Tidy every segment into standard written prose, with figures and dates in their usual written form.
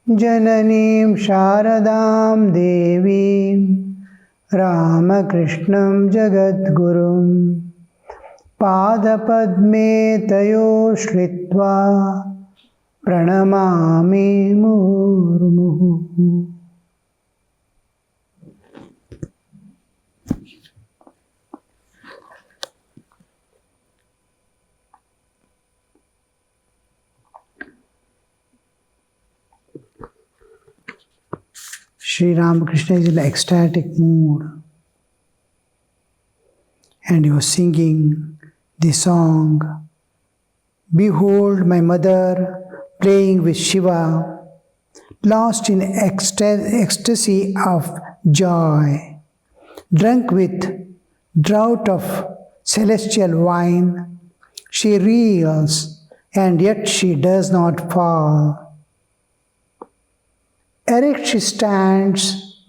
Jananim Sharadam Devim Ramakrishnan Jagadgurum Padapadme Tayo Shritva Pranamami Murmuhu. Sri Ramakrishna is in an ecstatic mood, and he was singing the song, "Behold my mother playing with Shiva, lost in ecstasy of joy, drunk with draught of celestial wine. She reels, and yet she does not fall. Erect she stands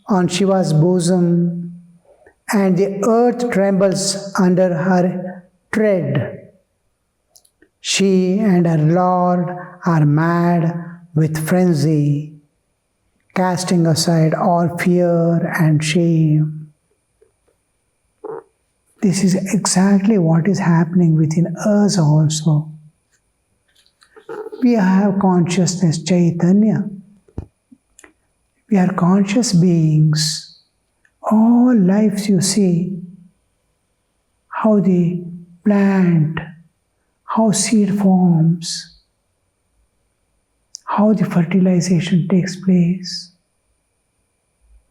on Shiva's bosom, and the earth trembles under her tread. She and her Lord are mad with frenzy, casting aside all fear and shame." This is exactly what is happening within us also. We have consciousness, Chaitanya. We are conscious beings. All lives you see, how the plant, how seed forms, how the fertilization takes place.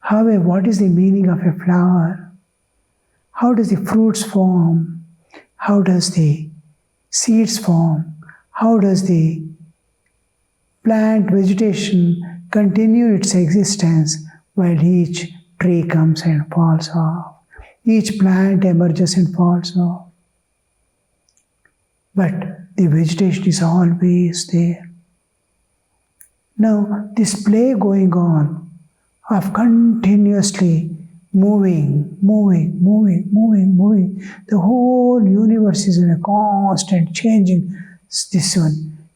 However, what is the meaning of a flower? How does the fruits form? How does the seeds form? How does the plant vegetation continue its existence while each tree comes and falls off? Each plant emerges and falls off. But the vegetation is always there. Now, this play going on of continuously moving. The whole universe is in a constant changing.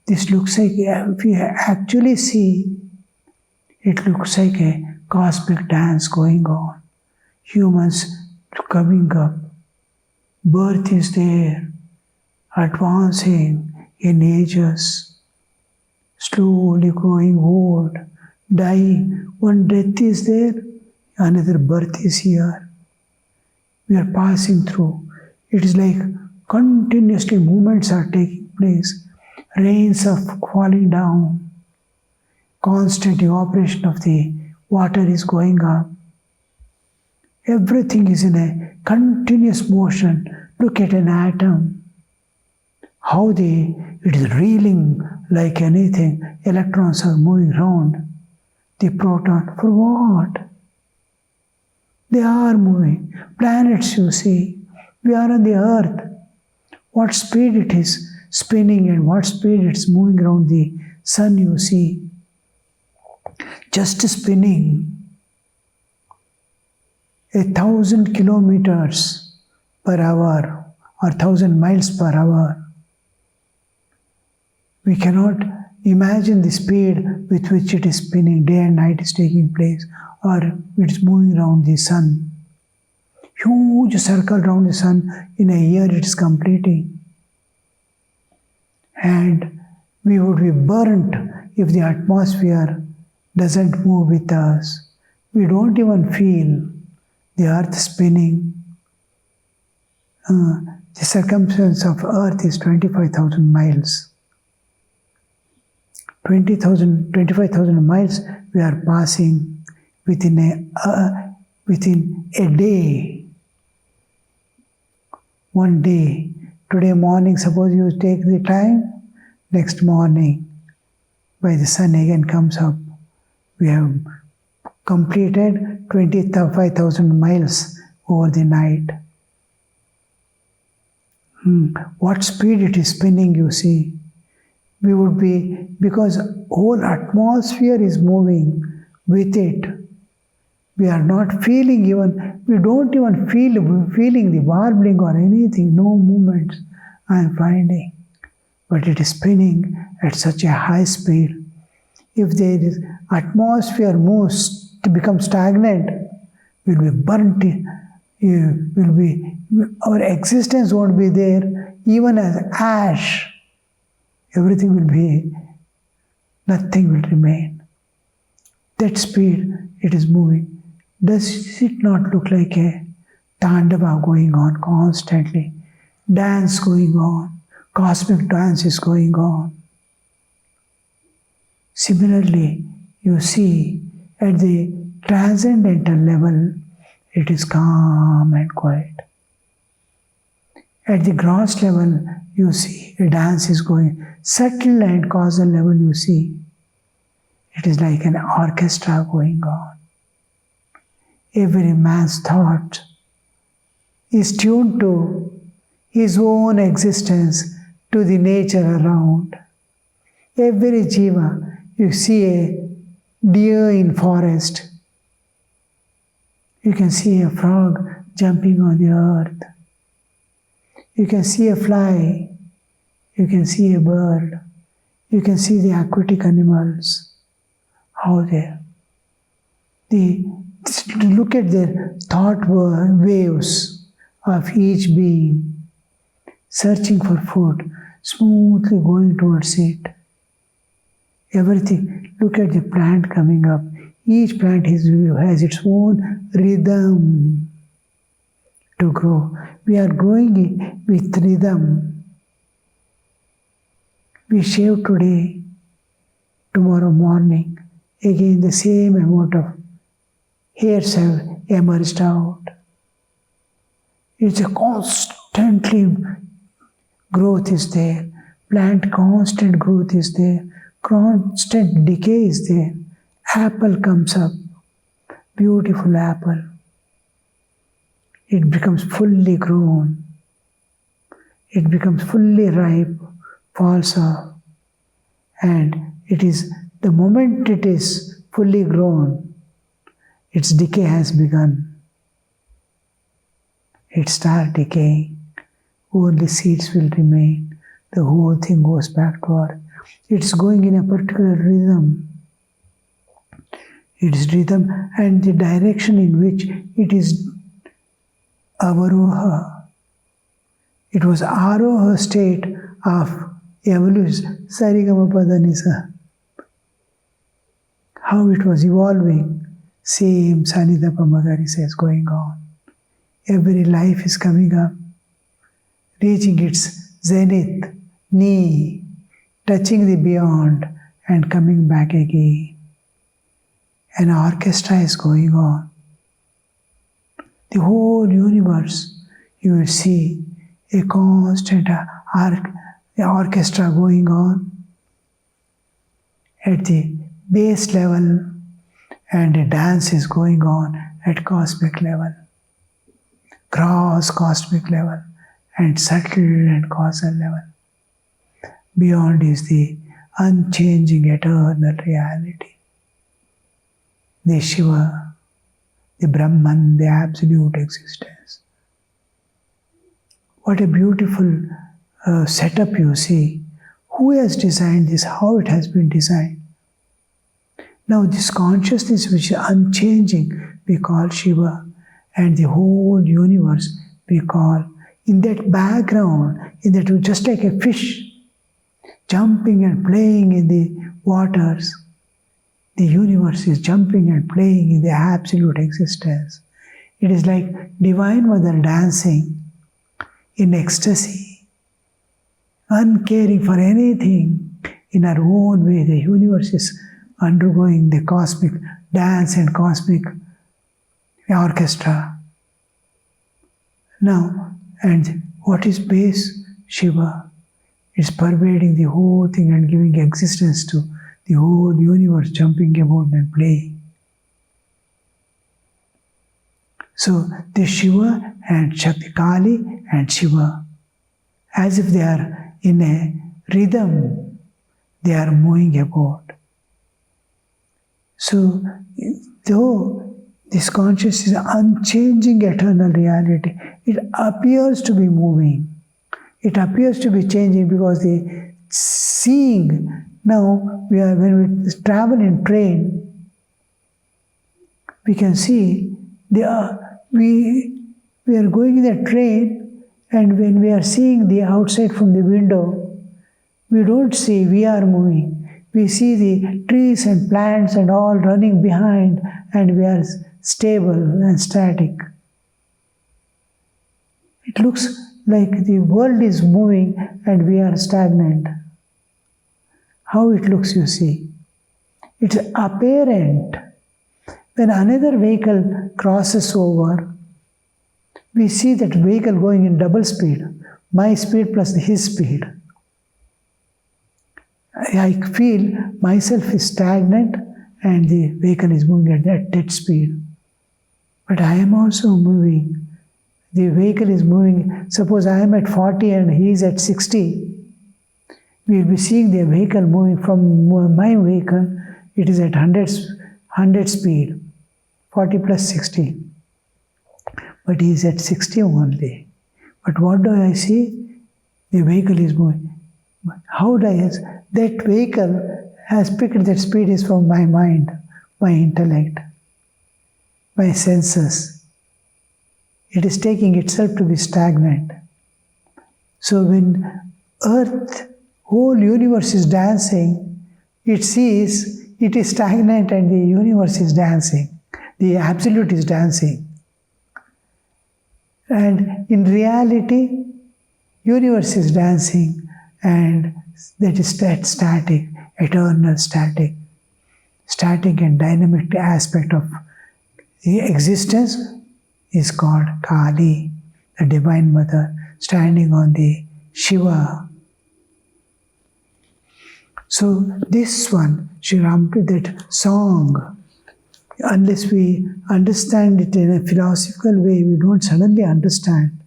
This looks like, if you actually see, it looks like a cosmic dance going on. Humans coming up. Birth is there, advancing in ages, slowly growing old, dying. One death is there, another birth is here. We are passing through. It is like continuously movements are taking place. Rains are falling down. Constant evaporation of the water is going up. Everything is in a continuous motion. Look at an atom. How it is reeling like anything. Electrons are moving around. The proton, for what? They are moving. Planets you see. We are on the earth. What speed it is spinning and what speed it's moving around the sun you see. Just spinning 1,000 kilometers per hour or 1,000 miles per hour. We cannot imagine the speed with which it is spinning. Day and night is taking place, or it is moving around the sun. Huge circle around the sun, in a year it is completing. And we would be burnt if the atmosphere doesn't move with us. We don't even feel the earth spinning. The circumference of earth is 25,000 miles. 25,000 miles we are passing within a day. One day. Today morning, suppose you take the time, next morning, by the sun again comes up. We have completed 25,000 miles over the night. What speed it is spinning, you see. We would be, because whole atmosphere is moving with it. We are not feeling even, we don't even feeling the warbling or anything, no movements I am finding. but it is spinning at such a high speed. If the atmosphere moves to become stagnant, we'll be burnt. Our existence won't be there, even as ash. Everything will be, nothing will remain. That speed it is moving. Does it not look like a Tandava going on constantly? Dance going on, cosmic dance is going on. Similarly, you see at the transcendental level, it is calm and quiet. At the gross level, you see a dance is going. Subtle and causal level, you see it is like an orchestra going on. Every man's thought is tuned to his own existence, to the nature around. Every jiva, you see a deer in forest. You can see a frog jumping on the earth. You can see a fly. You can see a bird. You can see the aquatic animals. How they look at their thought waves of each being, searching for food, smoothly going towards it. Everything, look at the plant coming up. Each plant has its own rhythm to grow. We are growing with rhythm. We shave today, tomorrow morning, again the same amount of hairs have emerged out. It's a constantly growth is there. Plant constant growth is there. Constant decay is there. Apple comes up. Beautiful apple. It becomes fully grown. It becomes fully ripe, falls off. And it is, the moment it is fully grown, its decay has begun. It starts decaying. Only seeds will remain. The whole thing goes back to earth. It's going in a particular rhythm. Its rhythm and the direction in which it is avaroha. It was aroha state of evolution. Sarigamapadanisa. How it was evolving. Same Sanidapa Magarisa is going on. Every life is coming up, reaching its zenith, knee, touching the beyond and coming back again. An orchestra is going on. The whole universe, you will see a constant orchestra going on at the base level, and a dance is going on at cosmic level, gross cosmic level, and subtle and causal level. Beyond is the unchanging eternal reality. The Shiva, the Brahman, the absolute existence. What a beautiful setup you see. Who has designed this? How it has been designed? Now this consciousness which is unchanging, we call Shiva, and the whole universe we call, in that background, in that just like a fish jumping and playing in the waters, the universe is jumping and playing in the absolute existence. It is like Divine Mother dancing in ecstasy, uncaring for anything. In her own way, the universe is undergoing the cosmic dance and cosmic orchestra. Now, and what is base? Shiva is pervading the whole thing and giving existence to the whole universe, jumping about and playing. So the Shiva and Shakti, Kali and Shiva, as if they are in a rhythm, they are moving about. So, though this consciousness is unchanging eternal reality, it appears to be moving. It appears to be changing because the seeing. Now, when we travel in train, we can see we are going in the train, and when we are seeing the outside from the window, we don't see we are moving. We see the trees and plants and all running behind, and we are stable and static. It looks like the world is moving and we are stagnant. How it looks, you see. It's apparent. When another vehicle crosses over, we see that vehicle going in double speed, my speed plus his speed. I feel myself is stagnant and the vehicle is moving at that dead speed. But I am also moving. The vehicle is moving. Suppose I am at 40 and he is at 60. We will be seeing the vehicle moving from my vehicle. It is at 100 speed, 40 plus 60. But he is at 60 only. But what do I see? The vehicle is moving. How do I? That vehicle has picked that speed is from my mind, my intellect, my senses. It is taking itself to be stagnant. So when Earth, whole universe is dancing, it sees it is stagnant and the universe is dancing. The Absolute is dancing. And in reality, universe is dancing, and that is that static, eternal static and dynamic aspect of the existence is called Kali, the Divine Mother, standing on the Shiva. So this one, Sri Ramakrishna, that song, unless we understand it in a philosophical way, we don't suddenly understand.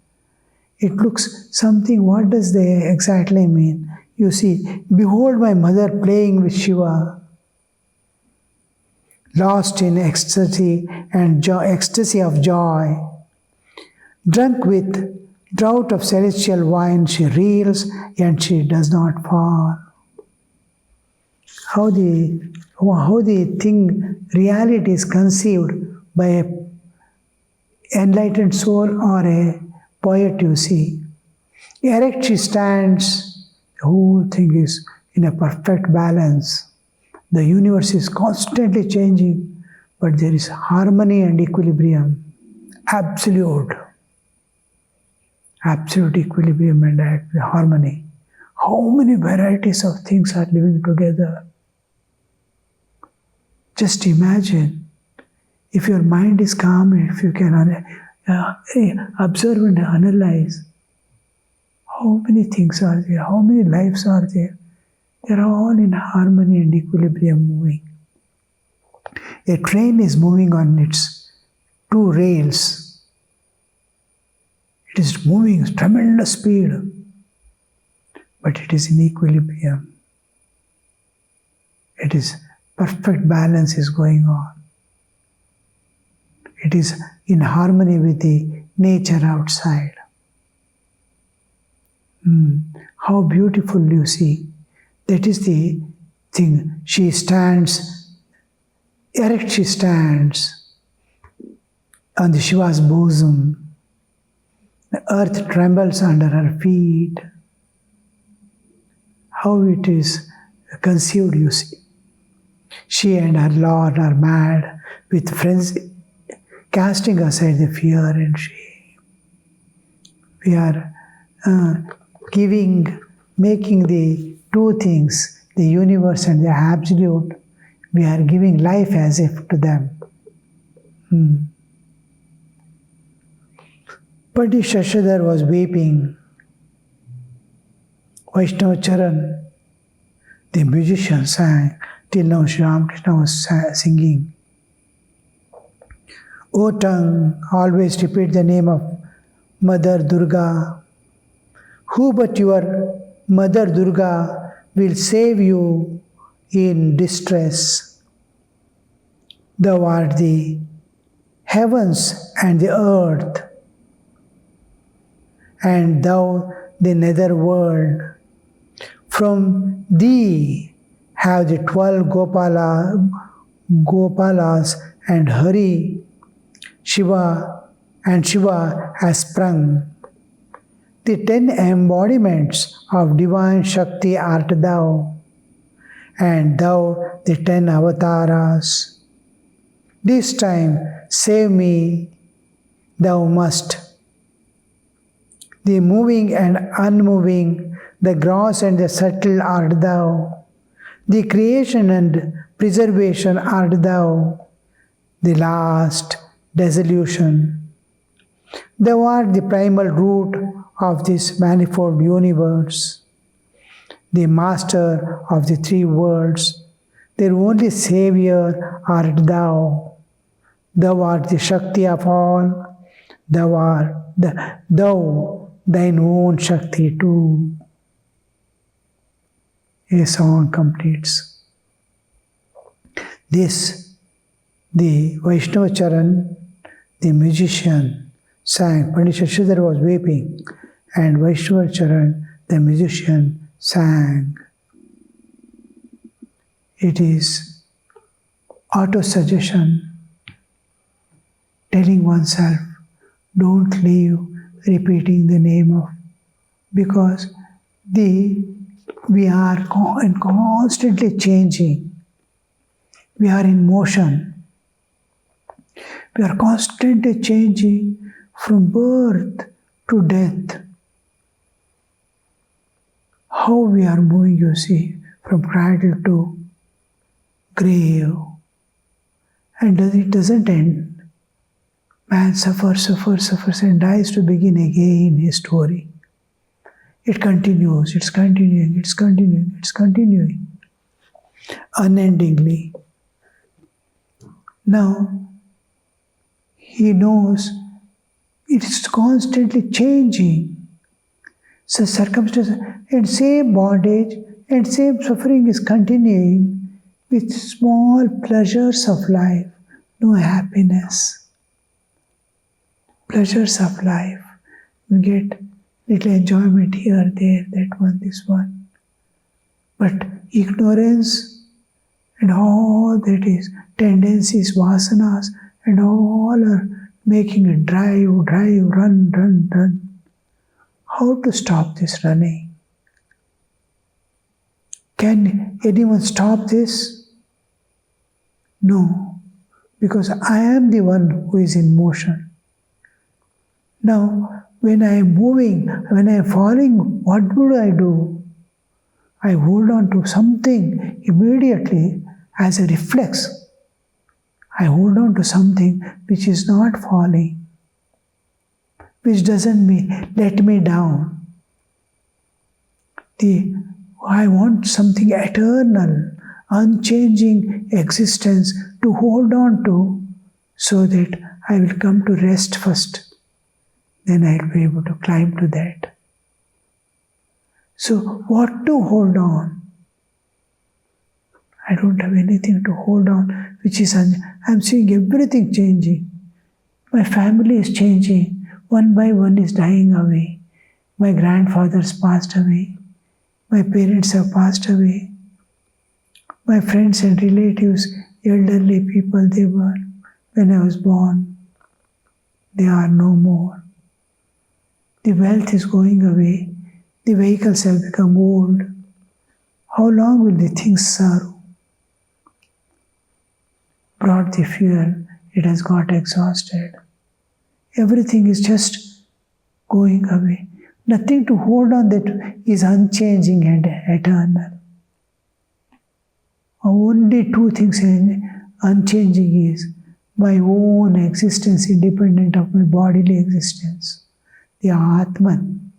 It looks something, what does they exactly mean? You see, behold my mother playing with Shiva, lost in ecstasy and ecstasy of joy. Drunk with draught of celestial wine, she reels and she does not fall. How the thing, reality is conceived by an enlightened soul or a poet, you see. Erect she stands, the whole thing is in a perfect balance. The universe is constantly changing, but there is harmony and equilibrium. Absolute equilibrium and harmony. How many varieties of things are living together? Just imagine, if your mind is calm, if you can observe and analyze, how many things are there, how many lives are there. They are all in harmony and equilibrium moving. A train is moving on its two rails. It is moving at tremendous speed, but it is in equilibrium. It is perfect balance is going on. It is in harmony with the nature outside. How beautiful you see. That is the thing. She stands, erect she stands on the Shiva's bosom. The earth trembles under her feet. How it is conceived, you see. She and her Lord are mad with frenzy, casting aside the fear and shame. We are making the two things, the universe and the Absolute, we are giving life as if to them. Pundit Shashadhar was weeping. Vaishnava Charan, the musician, sang. Till now, Sri Ramakrishna was singing. O tongue, always repeat the name of Mother Durga. Who but your Mother Durga will save you in distress? Thou art the heavens and the earth, and thou the nether world. From thee have the 12 Gopalas and Hari, Shiva has sprung. The 10 embodiments of divine Shakti art thou, and thou the 10 avatars. This time save me, thou must. The moving and unmoving, the gross and the subtle art thou. The creation and preservation art thou. The last dissolution. Thou art the primal root of this manifold universe, the master of the three worlds, their only Savior art thou. Thou art the Shakti of all, thou thine own Shakti too. A song completes. This, the Vaishnava Charan, the musician, sang. Pandit Shashadhar was weeping, and Vaishnava Charan, the musician, sang. It is auto-suggestion, telling oneself, don't leave repeating the name of, because we are constantly changing. We are in motion. We are constantly changing from birth to death. How we are moving, you see, from cradle to grave. And it doesn't end. Man suffers, and dies to begin again his story. It continues, it's continuing, unendingly. Now, he knows it's constantly changing. So circumstances and same bondage and same suffering is continuing with small pleasures of life, no happiness. Pleasures of life. We get little enjoyment here, there, that one, this one. But ignorance and all that is, tendencies, vasanas, and all are making it drive, run. How to stop this running? Can anyone stop this? No, because I am the one who is in motion. Now, when I am moving, when I am falling, what do? I hold on to something immediately as a reflex. I hold on to something which is not falling, which doesn't let me down. I want something eternal, unchanging existence to hold on to, so that I will come to rest first. Then I will be able to climb to that. So what to hold on? I don't have anything to hold on, which is, I'm seeing everything changing. My family is changing. One by one is dying away. My grandfathers passed away. My parents have passed away. My friends and relatives, elderly people they were when I was born, they are no more. The wealth is going away. The vehicles have become old. How long will the things serve? Brought the fuel, it has got exhausted. Everything is just going away. Nothing to hold on that is unchanging and eternal. Only two things unchanging is my own existence independent of my bodily existence, the Atman.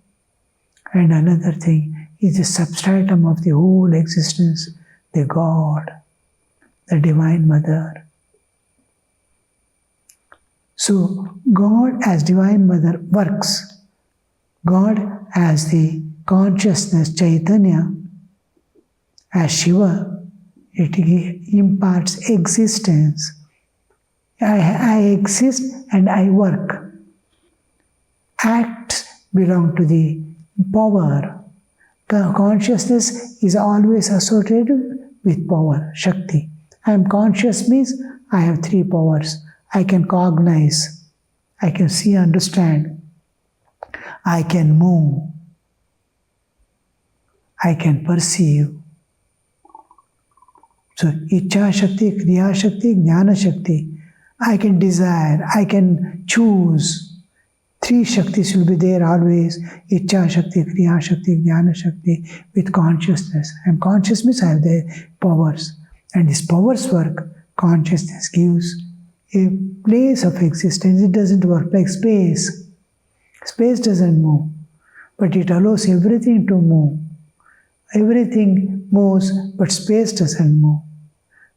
And another thing is the substratum of the whole existence, the God, the Divine Mother. So God as Divine Mother works. God as the consciousness, Chaitanya, as Shiva, it imparts existence. I exist and I work. Acts belong to the power. Consciousness is always associated with power, Shakti. I am conscious means I have three powers. I can cognize, I can see, understand, I can move, I can perceive. So, Ichha Shakti, Kriya Shakti, Jnana Shakti. I can desire, I can choose. Three Shaktis will be there always. Ichha Shakti, Kriya Shakti, Jnana Shakti, with consciousness. And conscious means I have the powers. And this powers work. Consciousness gives a place of existence. It doesn't work like space. Space doesn't move, but it allows everything to move. Everything moves, but space doesn't move.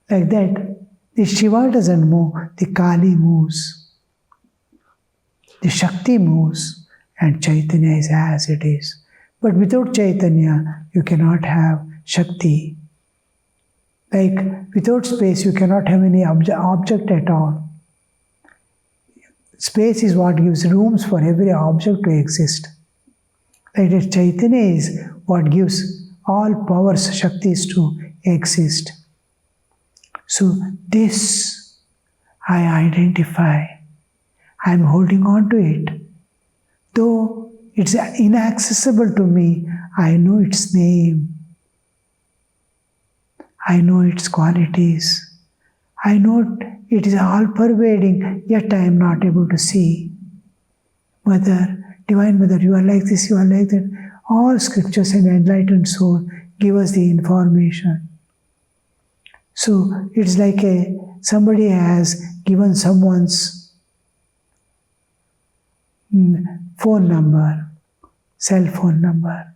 Like that, the Shiva doesn't move, the Kali moves. The Shakti moves, and Chaitanya is as it is. But without Chaitanya, you cannot have Shakti. Like without space, you cannot have any object at all. Space is what gives rooms for every object to exist. Like that, Chaitanya is what gives all powers, Shaktis to exist. So this I identify. I am holding on to it. Though it's inaccessible to me, I know its name. I know its qualities. I know it is all-pervading, yet I am not able to see. Mother, Divine Mother, you are like this, you are like that. All scriptures and enlightened soul give us the information. So it's like somebody has given someone's phone number, cell phone number.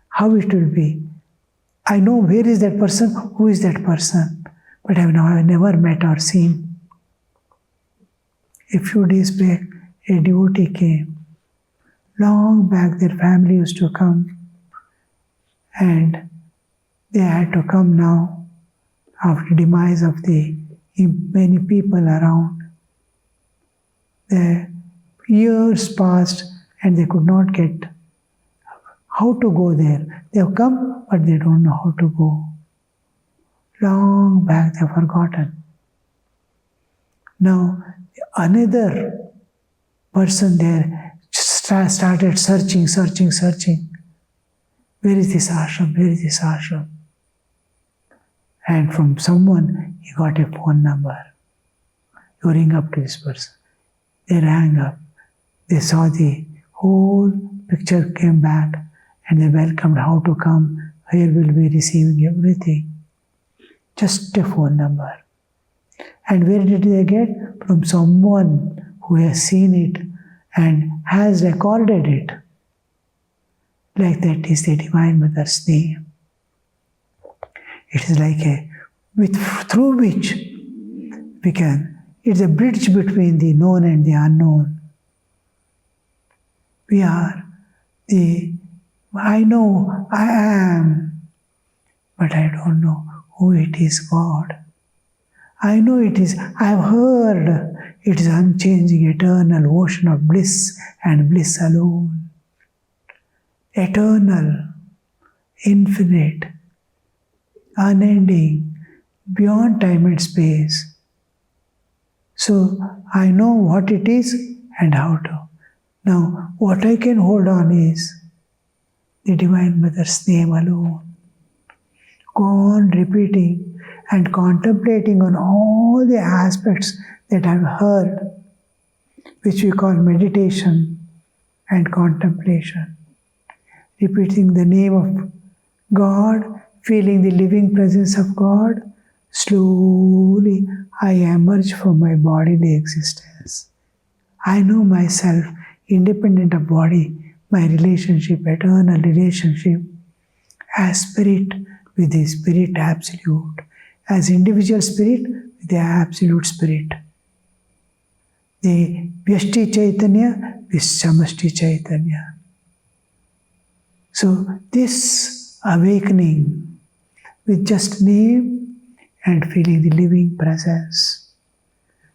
How it will be? I know where is that person, who is that person, but I have never met or seen. A few days back, a devotee came. Long back, their family used to come, and they had to come now after demise of the many people around. The years passed and they could not get how to go there. They have come, but they don't know how to go. Long back, they have forgotten. Now, another person there started searching. Where is this ashram? Where is this ashram? And from someone, he got a phone number. You ring up to this person. They rang up. They saw the whole picture, came back, and they welcomed how to come. Here will be receiving everything. Just a phone number. And where did they get? From someone who has seen it and has recorded it. Like that is the Divine Mother's name. It is like through which we can, it's a bridge between the known and the unknown. We are I know I am, but I don't know who it is, God. I know it is, I've heard it is unchanging, eternal ocean of bliss and bliss alone. Eternal, infinite, unending, beyond time and space. So I know what it is and how to. Now, what I can hold on is the Divine Mother's name alone. Go on repeating and contemplating on all the aspects that I've heard, which we call meditation and contemplation. Repeating the name of God, feeling the living presence of God, slowly I emerge from my bodily existence. I know myself, independent of body, my relationship, eternal relationship, as spirit with the spirit absolute, as individual spirit with the absolute spirit. The Vyashti Chaitanya with Samashti Chaitanya. So this awakening with just name and feeling the living presence.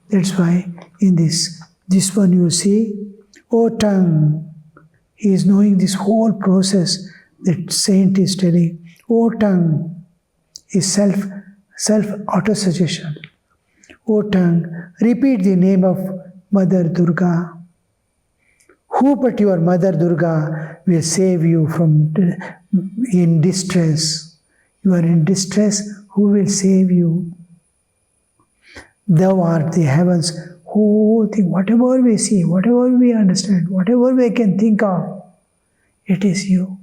That's why in this one you see, O tongue, he is knowing this whole process The saint is telling, O tongue, is self-autosuggestion. O tongue, repeat the name of Mother Durga. Who but your Mother Durga will save you from in distress? You are in distress, who will save you? Thou art the heavens, whole thing, whatever we see, whatever we understand, whatever we can think of, it is you.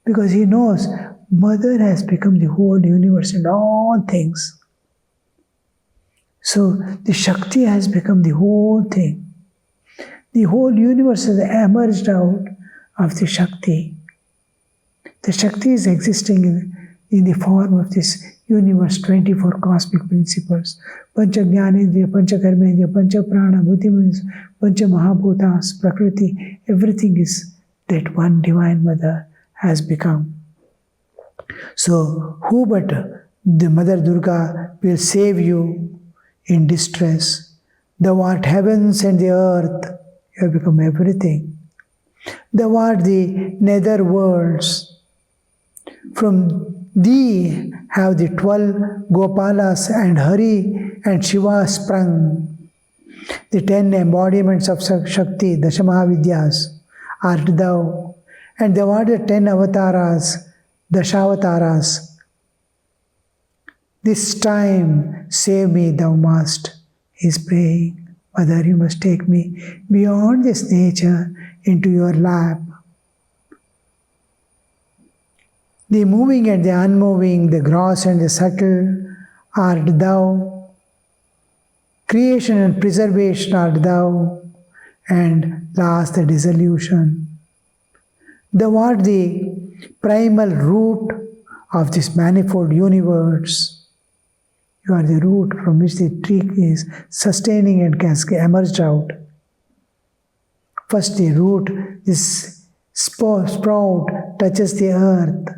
Because he knows Mother has become the whole universe and all things. So the Shakti has become the whole thing. The whole universe has emerged out of the Shakti. The Shakti is existing in the form of this universe, 24 cosmic principles. Pancha Jnanendriya, Pancha Karmendriya, Pancha Prana, Buddhi, Pancha Mahabhutas, Prakriti, everything is that one Divine Mother has become. So, who but the Mother Durga will save you in distress? Thou art heavens and the earth. You have become everything. Thou art the nether worlds. From thee have the 12 Gopalas and Hari and Shiva sprung. The 10 embodiments of Shakti, Dashamahavidyas, art thou. And thou art the 10 avatars, Dashavataras. This time, save me, thou must. He is praying. Mother, you must take me beyond this nature into your lap. The moving and the unmoving, the gross and the subtle, art thou. Creation and preservation art thou. And last, the dissolution. Thou art the primal root of this manifold universe. You are the root from which the tree is sustaining and has emerged out. First the root, this sprout touches the earth,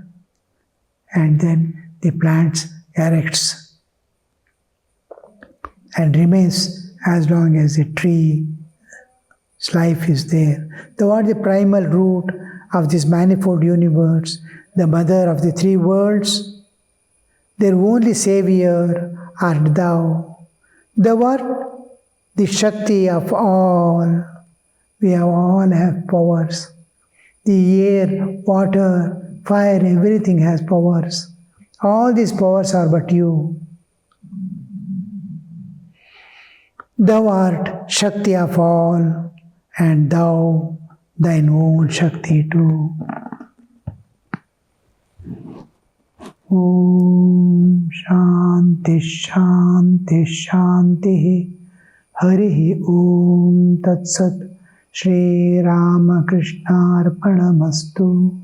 and then the plant erects and remains as long as the tree's life is there. Thou art the primal root of this manifold universe, the mother of the three worlds. Their only savior art thou. Thou art the Shakti of all. We all have powers. The air, water, fire, everything has powers. All these powers are but you. Thou art Shakti of all, and thou thine own Shakti too. Om Shanti Shanti Shanti Hari Om Tat Sat Shri Ramakrishna Arpanamastu.